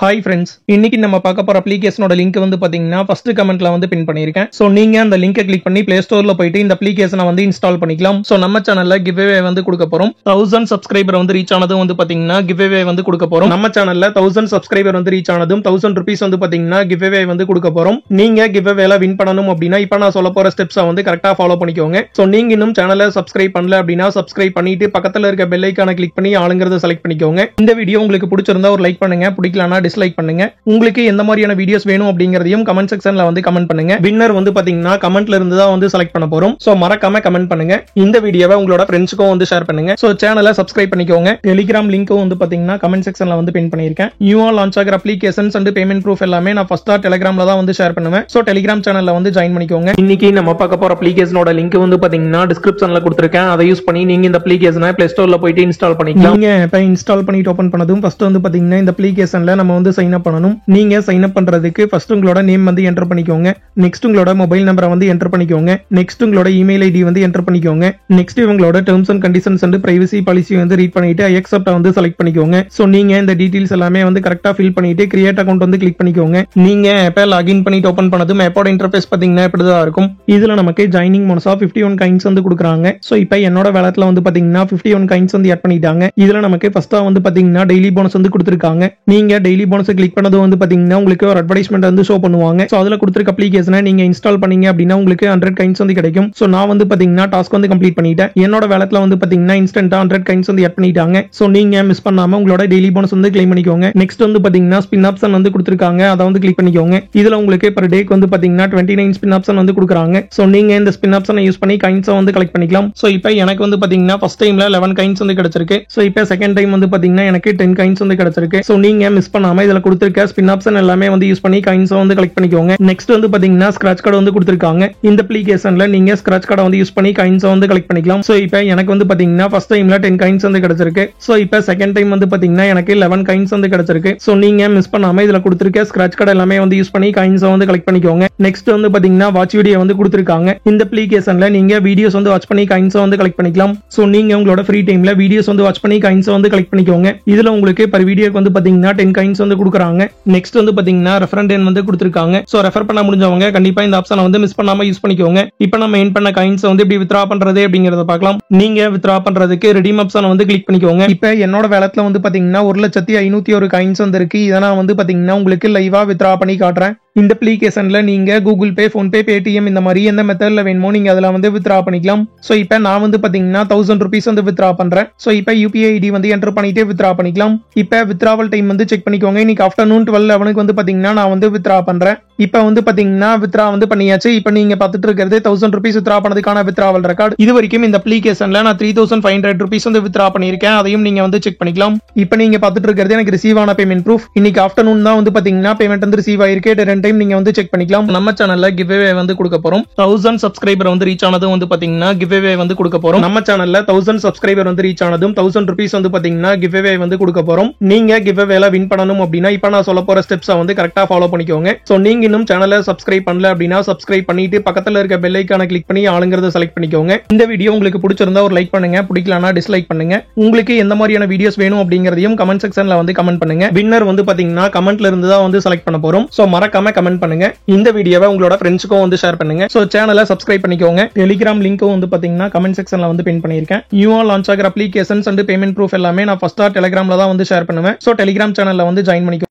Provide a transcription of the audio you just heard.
Hi friends, இன்னைக்கு நம்ம பார்க்க போற அப்ளிகேஷனோட லிங்க் வந்து பாத்தீங்கன்னா ஃபர்ஸ்ட் கமெண்ட்ல வந்து பின் பண்ணிருக்கேன். சோ நீங்க அந்த லிங்கை கிளிக் பண்ணி Play Storeல போயிட்டு இந்த அப்ளிகேஷனை வந்து இன்ஸ்டால் பண்ணிக்கலாம். சோ நம்ம சேனல்ல giveaway வந்து கொடுக்க போறோம். 1000 சப்ஸ்கிரைபர் வந்து ரீச் ஆனதும் வந்து பாத்தீங்கன்னா giveaway வந்து கொடுக்க போறோம். நம்ம சேனல்ல 1000 சப்ஸ்கிரைபர் வந்து ரீச் ஆனதும் 1000 ரூபீஸ் வந்து பாத்தீங்கன்னா giveaway வந்து கொடுக்க போறோம். நீங்க giveawayல வின் பண்ணனும் அப்படினா இப்போ நான் சொல்ல போற ஸ்டெப்ஸை வந்து கரெக்ட்டா ஃபாலோ பண்ணிக்கோங்க. சோ நீங்க இன்னும் சேனலை சப்ஸ்கிரைப் பண்ணல அப்படினா சப்ஸ்கிரைப் பண்ணிட்டு பக்கத்துல இருக்க பெல் ஐகானை கிளிக் பண்ணி ஆளுங்கறத செலக்ட் பண்ணிக்கோங்க. இந்த வீடியோ உங்களுக்கு பிடிச்சிருந்தா ஒரு லைக் பண்ணுங்க, பிடிக்கலனா டிஸ்லைக் பண்ணுங்க. உங்களுக்கு எந்த மாதிரியான வீடியோஸ் வேணும் அப்படிங்கறதையும் கமெண்ட் செக்ஷன்ல வந்து கமெண்ட் பண்ணுங்க. வின்னர் வந்து பாத்தீங்கன்னா கமெண்ட்ல இருந்து தான் வந்து செலக்ட் பண்ண போறோம். சோ மறக்காம கமெண்ட் பண்ணுங்க. இந்த வீடியோவை உங்களோட ஃப்ரெண்ட்ஸ்க்கும் வந்து ஷேர் பண்ணுங்க. சோ சேனலை சப்ஸ்கிரைப் பண்ணிக்கோங்க. டெலிகிராம் லிங்க்கும் வந்து பாத்தீங்கன்னா கமெண்ட் செக்ஷன்ல வந்து பின் பண்ணிருக்கேன். நியூவா லான்ச் ஆகிற அப்ளிகேஷன்ஸ் அண்ட் பேமெண்ட் ப்ரூஃப் எல்லாமே நான் ஃபர்ஸ்டா டெலிகிராம்ல தான் வந்து ஷேர் பண்ணுவேன். சோ டெலிகிராம் சேனல்ல வந்து ஜாயின் பண்ணிக்கோங்க. இன்னைக்கு நம்ம பார்க்க போற அப்ளிகேஷனோட லிங்க் வந்து பாத்தீங்கன்னா டிஸ்கிரிப்ஷன்ல கொடுத்திருக்கேன். அதை யூஸ் பண்ணி நீங்க இந்த அப்ளிகேஷனை Play Storeல போயிட்டு இன்ஸ்டால் பண்ணிக்கலாம். நீங்க இப்ப இன்ஸ்டால் பண்ணிட்டு ஓபன் பண்ணதும் ஃபர்ஸ்ட் வந்து பாத்தீங்கன்னா இந்த அப்ளிகேஷன்ல நம்ம வந்து சைன் அப் பண்ணனும். நீங்க சைன் அப் பண்றதுக்கு ஃபர்ஸ்ட் உங்களோட நேம் வந்து என்டர் பண்ணிக்கோங்க. நெக்ஸ்ட் உங்களோட மொபைல் நம்பரை வந்து என்டர் பண்ணிக்கோங்க. நெக்ஸ்ட் உங்களோட இமெயில் ஐடி வந்து என்டர் பண்ணிக்கோங்க. நெக்ஸ்ட் உங்களோட terms and conditions and privacy policy வந்து ரீட் பண்ணிட்டு ஐ அக்செப்ட் வந்து செலக்ட் பண்ணிக்கோங்க. சோ நீங்க இந்த டீடைல்ஸ் எல்லாமே வந்து கரெக்ட்டா ஃபில் பண்ணிட்டு கிரியேட் அக்கவுண்ட் வந்து கிளிக் பண்ணிக்கோங்க. நீங்க ஆப்பை லாகின் பண்ணிட்டு ஓபன் பண்ணதும் ஆப்போட இன்டர்ஃபேஸ் பாத்தீங்கன்னா இப்படி தான் இருக்கும். இதுல நமக்கு ஜாயினிங் போனஸா 51 காயின்ஸ் வந்து கொடுக்குறாங்க. சோ இப்போ என்னோட வாலெட்ல வந்து பாத்தீங்கன்னா 51 காயின்ஸ் வந்து ஆட் பண்ணிட்டாங்க. இதுல நமக்கு ஃபர்ஸ்டா வந்து பாத்தீங்கன்னா டெய்லி போனஸ் வந்து கொடுத்திருக்காங்க. நீங்க டெய்லி போனஸ் கிளிக் பண்ணது வந்து பாத்தீங்கன்னா உங்களுக்கு ஒரு அட்வர்டைஸ்மென்ட் வந்து ஷோ பண்ணுவாங்க. சோ அதுல கொடுத்திருக்க அப்ளிகேஷனை நீங்க இன்ஸ்டால் பண்ணீங்க அப்படினா உங்களுக்கு 100 காயின்ஸ் வந்து கிடைக்கும். சோ நான் வந்து பாத்தீங்கன்னா டாஸ்க் வந்து கம்ப்ளீட் பண்ணிட்டேன். என்னோட வாலெட்ல வந்து பாத்தீங்கன்னா இன்ஸ்டன்ட்டா 100 காயின்ஸ் வந்து ஆட் பண்ணிட்டாங்க. சோ நீங்க மிஸ் பண்ணாம உங்களோட டெய்லி போனஸ் வந்து கிளைம் பண்ணிக்கோங்க. நெக்ஸ்ட் வந்து பாத்தீங்கன்னா ஸ்பின் ஆப்ஷன் வந்து கொடுத்திருக்காங்க. அதை வந்து கிளிக் பண்ணிக்கோங்க. இதுல உங்களுக்கு per டேக்கு வந்து பாத்தீங்கன்னா 29 ஸ்பின் ஆப்ஷன் வந்து கொடுக்குறாங்க. சோ நீங்க இந்த ஸ்பின் ஆப்ஷனை யூஸ் பண்ணி காயின்ஸ் வந்து கலெக்ட் பண்ணிக்கலாம். சோ இப்போ எனக்கு வந்து பாத்தீங்கன்னா ஃபர்ஸ்ட் டைம்ல 11 காயின்ஸ் வந்து கிடைச்சிருக்கு. சோ இப்போ செகண்ட் டைம் வந்து பாத்தீங்கன்னா எனக்கு 10 காயின்ஸ் வந்து கிடைச்சிருக்கு. சோ நீங்க மிஸ் பண்ணாம இதுல கொடுத்திருக்க ஸ்பின் ஆப்ஷன் எல்லாமே வந்து யூஸ் பண்ணி காயின்ஸ் வந்து கலெக்ட் பண்ணிக்கோங்க. நெக்ஸ்ட் வந்து பாத்தீங்கன்னா ஸ்கிராட்ச் கார்டு வந்து கொடுத்திருக்காங்க. இந்த அப்ளிகேஷன்ல நீங்க ஸ்கிராட்ச் கார்டை வந்து யூஸ் பண்ணி காயின்ஸ் வந்து கலெக்ட் பண்ணிக்கலாம். சோ இப்போ எனக்கு வந்து பாத்தீங்கன்னா ஃபர்ஸ்ட் டைம்ல 10 காயின்ஸ் வந்து கிடைச்சிருக்கு. சோ இப்போ செகண்ட் டைம் வந்து பாத்தீங்கன்னா எனக்கு 11 காயின்ஸ் வந்து கிடைச்சிருக்கு. சோ நீங்க மிஸ் பண்ணாம இதுல கொடுத்திருக்க ஸ்கிராட்ச் கார்டு எல்லாமே வந்து யூஸ் பண்ணி காயின்ஸ் வந்து கலெக்ட் பண்ணிக்கோங்க. நெக்ஸ்ட் வந்து பாத்தீங்கன்னா வாட்ச் வீடியோ வந்து கொடுத்திருக்காங்க. இந்த அப்ளிகேஷன்ல நீங்க வீடியோஸ் வந்து வாட்ச் பண்ணி காயின்ஸ் வந்து கலெக்ட் பண்ணிக்கலாம். சோ நீங்க உங்களோட ஃப்ரீ டைம்ல வீடியோஸ் வந்து வாட்ச் பண்ணி காயின்ஸ் வந்து கலெக்ட் பண்ணிக்கோங்க. இதுல உங்களுக்கு per வீடியோக்கு வந்து பாத்தீங்கன்னா 10 காயின்ஸ் வந்து கொடுக்குறாங்க. நெக்ஸ்ட் வந்து பாத்தீங்கன்னா ரெஃபரண்ட் எண் வந்து கொடுத்திருக்காங்க. சோ ரெஃபர் பண்ண முடிஞ்சவங்க கண்டிப்பா இந்த ஆப்ஷனை வந்து மிஸ் பண்ணாம யூஸ் பண்ணிக்கோங்க. இப்போ நம்ம எர்ன் பண்ண காயின்ஸ் வந்து எப்படி வித்ரா பண்றது அப்படிங்கறத பார்க்கலாம். நீங்க வித்ரா பண்றதுக்கு ரெடீம் ஆப்ஷனை வந்து கிளிக் பண்ணிக்கோங்க. இப்போ என்னோட வாலெட்ல வந்து பாத்தீங்கன்னா 1,501 காயின்ஸ் வந்து இருக்கு. இத நான் வந்து பாத்தீங்கன்னா உங்களுக்கு லைவா வித்ரா பண்ணி காட்டுறேன். இந்த அப்ளிகேஷன்ல நீங்க கூகுள் பே, போன்பே, பேடிஎம் இந்த மாதிரி எந்த மெத்தட்ல வேணுமோ நீங்க அதுல வந்து வித்ரா பண்ணிக்கலாம். சோ இப்போ நான் வந்து பாத்தீங்கன்னா 1000 ரூபீஸ் வந்து வித்ரா பண்றேன். சோ இப்போ யூபிஐ ஐடி வந்து என்டர் பண்ணிட்டு வித்ரா பண்ணிக்கலாம். இப்போ வித்ராவல் டைம் வந்து செக் பண்ணிக்கோங்க. இன்னைக்கு ஆஃப்டர்நூன் 12:11 வந்து பாத்தீங்கன்னா நான் வந்து வித்ரா பண்றேன். இப்போ வந்து பாத்தீங்கன்னா வித்ரா வந்து பண்ணியாச்சு. இப்போ நீங்க பார்த்துட்டு இருக்கிறது 1000 ரூபீஸ் வித்ரா பண்ணதுக்கான வித்ராவல் ரெக்கார்ட். இது வரைக்கும் இந்த அப்ளிகேஷன்ல நான் 3500 ரூபீஸ் வந்து வித்ரா பண்ணிருக்கேன். அதையும் நீங்க வந்து செக் பண்ணிக்கலாம். இப்போ நீங்க பார்த்துட்டு இருக்கிறது எனக்கு ரிசீவ் ஆன பேமெண்ட் ப்ரூஃப். இன்னைக்கு ஆஃப்டர்நூன் தான் வந்து பாத்தீங்கன்னா பேமெண்ட் வந்து ரிசீவ் ஆயிருக்கு. டைம் நீங்க வந்து செக் பண்ணிக்கலாம். நம்ம சேனல்ல giveaway வந்து கொடுக்க போறோம். 1000 சப்ஸ்கிரைபர் வந்து ரீச் ஆனதும் வந்து பாத்தீங்கன்னா giveaway வந்து கொடுக்க போறோம். நம்ம சேனல்ல 1000 சப்ஸ்கிரைபர் வந்து ரீச் ஆனதும் 1000 ரூபீஸ் வந்து பாத்தீங்கன்னா giveaway வந்து கொடுக்க போறோம். நீங்க giveawayல வின் பண்ணனும் அப்படினா இப்போ நான் சொல்ல போற ஸ்டெப்ஸை வந்து கரெக்ட்டா ஃபாலோ பண்ணிக்கோங்க. சோ நீங்க இன்னும் சேனலை சப்ஸ்கிரைப் பண்ணல அப்படினா சப்ஸ்கிரைப் பண்ணிட்டு பக்கத்துல இருக்க பெல் ஐகானை கிளிக் பண்ணி ஆளுங்கறத செலக்ட் பண்ணிக்கோங்க. இந்த வீடியோ உங்களுக்கு பிடிச்சிருந்தா ஒரு லைக் பண்ணுங்க, பிடிக்கலனா டிஸ்லைக் பண்ணுங்க. உங்களுக்கு எந்த மாதிரியான வீடியோஸ் வேணும் அப்படிங்கறதையும் கமெண்ட் செக்ஷன்ல வந்து கமெண்ட் பண்ணுங்க. வின்னர் வந்து பாத்தீங்கன்னா கமெண்ட்ல இருந்து தான் வந்து செலக்ட் பண்ண போறோம். சோ மறக்காம கமெண்ட் பண்ணுங்க. இந்த வீடியோவை உங்களோட ஃப்ரெண்ட்ஸ்க்கும் வந்து ஷேர் பண்ணுங்க. சோ சேனலை சப்ஸ்கிரைப் பண்ணிக்கோங்க. டெலிகிராம் லிங்க்கும் வந்து பாத்தீங்கன்னா கமெண்ட் செக்ஷன்ல வந்து பின் பண்ணிருக்கேன். நியூவா லான்ச் ஆகிற அப்ளிகேஷன்ஸ் அண்ட் பேமெண்ட் ப்ரூஃப் எல்லாமே நான் ஃபர்ஸ்டா டெலிகிராம்ல தான் வந்து ஷேர் பண்ணுவேன். சோ டெலிகிராம் சேனல்ல வந்து ஜாயின் பண்ணிக்கோங்க.